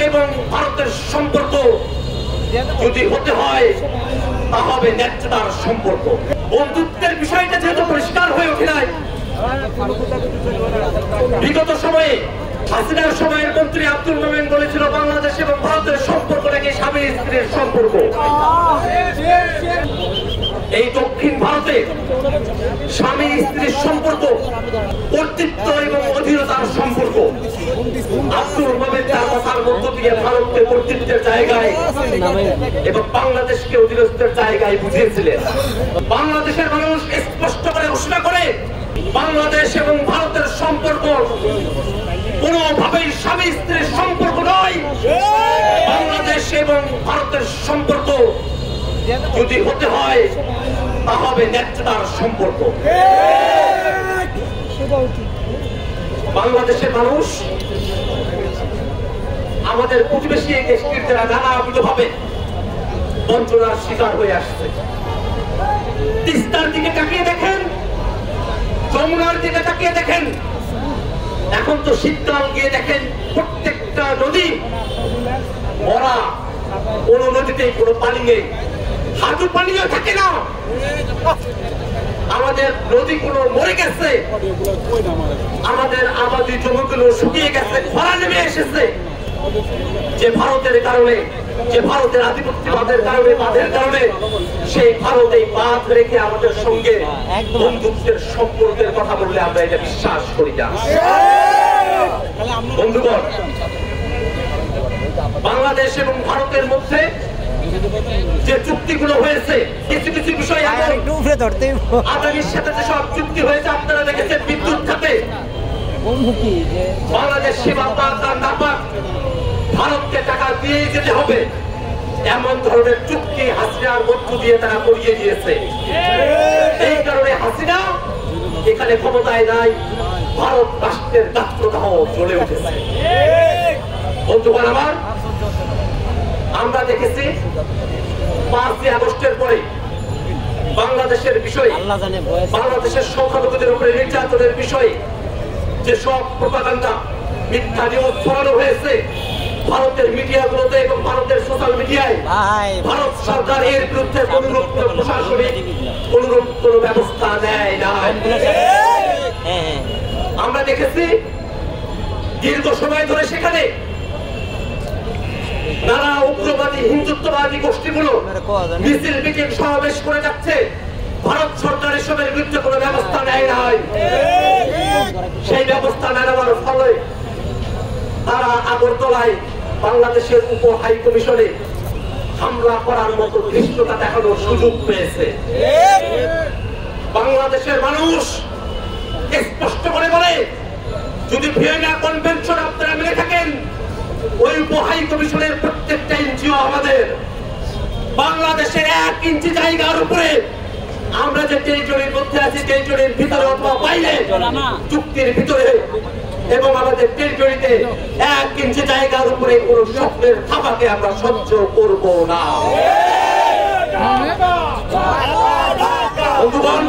এবং ভারতের সম্পর্ক যদি হতে হয় তা হবে ন্যায্যতার সম্পর্ক। বন্ধুত্বের বিষয়টা যেহেতু পরিষ্কার হয়ে ওঠে নাই, বিগত সময়ে হাসিনার সময়ের মন্ত্রী আব্দুল মোমেন বলেছিল বাংলাদেশ এবং ভারতের সম্পর্ক নাকি স্বামী স্ত্রীর সম্পর্ক। এই দক্ষিণ ভারতে স্বামী স্ত্রীর সম্পর্ক কর্তৃত্ব এবং অধীনতার সম্পর্ক। আব্দুল মোমেন তার কথার মধ্য দিয়ে ভারতকে কর্তৃত্বের জায়গায় এবং বাংলাদেশকে অধীনস্থের জায়গায় বুঝিয়েছিলেন। বাংলাদেশের মানুষ স্পষ্ট করে ঘোষণা করে বাংলাদেশ এবং ভারতের সম্পর্ক কোনোভাবেই স্বামী স্ত্রীর সম্পর্ক নয়। বাংলাদেশ এবং ভারতের সম্পর্ক যদি হতে হয় তা হবে ন্যায্যতার সম্পর্ক। বাংলাদেশের মানুষ আমাদের প্রতিবেশী এই দেশটির যারা নানাবিধভাবে বঞ্চনার শিকার হয়ে আসছে। তিস্তার দিকে তাকিয়ে দেখেন, যমুনার দিকে তাকিয়ে দেখেন, এখন তো শীতকাল গিয়ে দেখেন প্রত্যেকটা নদী ভরা, কোন নদীতে কোনো পানি নেই, হাঁটু পানিও থাকে না। আমাদের নদীগুলো মরে গেছে, আমাদের আবাদি জমিগুলো শুকিয়ে গেছে, খরা নেমে এসেছে। যে ভারতের কারণে, যে ভারতের আধিপত্যবাদের কারণে, বাঁধের কারণে, সেই ভারত এই বাঁধ রেখে আমাদের সঙ্গে বন্ধুত্বের সম্পর্কের কথা বললে আমরা এটা বিশ্বাস করি না। বন্ধুগণ, বাংলাদেশ এবং ভারতের মধ্যে যে চুক্তিগুলো হয়েছে, কিছু কিছু বিষয় আদানির সাথে যেসব চুক্তি হয়েছে আপনারা দেখেছেন, বিদ্যুৎ খাতে বাংলাদেশ সীমা পাক আর না পাক ভারতকে টাকা দিয়ে যেতে হবে, এমন ধরনের চুক্তি হাসিনার মধ্য দিয়ে তারা করিয়ে দিয়েছে। এই কারণে হাসিনা এখানে ক্ষমতায় নাই, ভারত রাষ্ট্রের গাত্রদাহ জ্বলে উঠেছে। বন্ধুগণ আমার, আমরা দেখেছি 5ই আগস্টের পরে বাংলাদেশের বিষয়ে, বাংলাদেশের সংখ্যালঘুদের উপরে নির্যাতনের বিষয়ে যে সব প্রোপাগান্ডা, মিথ্যা নিউজ ছড়ানো হয়েছে ভারতের মিডিয়াগুলোতে এবং ভারতের সোশ্যাল মিডিয়ায়, ভারত সরকার এর বিরুদ্ধে কোনরূপ প্রশাসনিক কোনরূপ কোন ব্যবস্থা নেয় না। আমরা দেখেছি দীর্ঘ সময় ধরে সেখানে নানা উগ্রবাদী হিন্দুত্ববাদী গোষ্ঠীগুলো মিছিল মিটিং সমাবেশ করে যাচ্ছে, ভারত সরকার এসবের বিরুদ্ধে কোনো ব্যবস্থা নেয় নাই। সেই ব্যবস্থা নেওয়ার ফলে তারা আগরতলায় বাংলাদেশের উপ হাই কমিশনে হামলা করার মতো ধৃষ্টতা দেখানোর সুযোগ পেয়েছে। বাংলাদেশের মানুষ স্পষ্ট করে বলে, যদি ভিয়েনা কনভেনশন আপনারা মেনে থাকেন, ওই উপ হাই কমিশনের প্রত্যেকটা ইঞ্চিও আমাদের। বাংলাদেশের 1 ইঞ্চি জায়গার উপরে আমরা যে টেরিটরির মধ্যে আছি, টেরিটরির ভিতরে অথবা বাইরে, চুক্তির ভিতরে এবং আমাদের টেরিটরিতে 1 ইঞ্চি জায়গার উপরে কোন স্বপ্নের থাবাকে আমরা সহ্য করব না। বন্ধুগণ,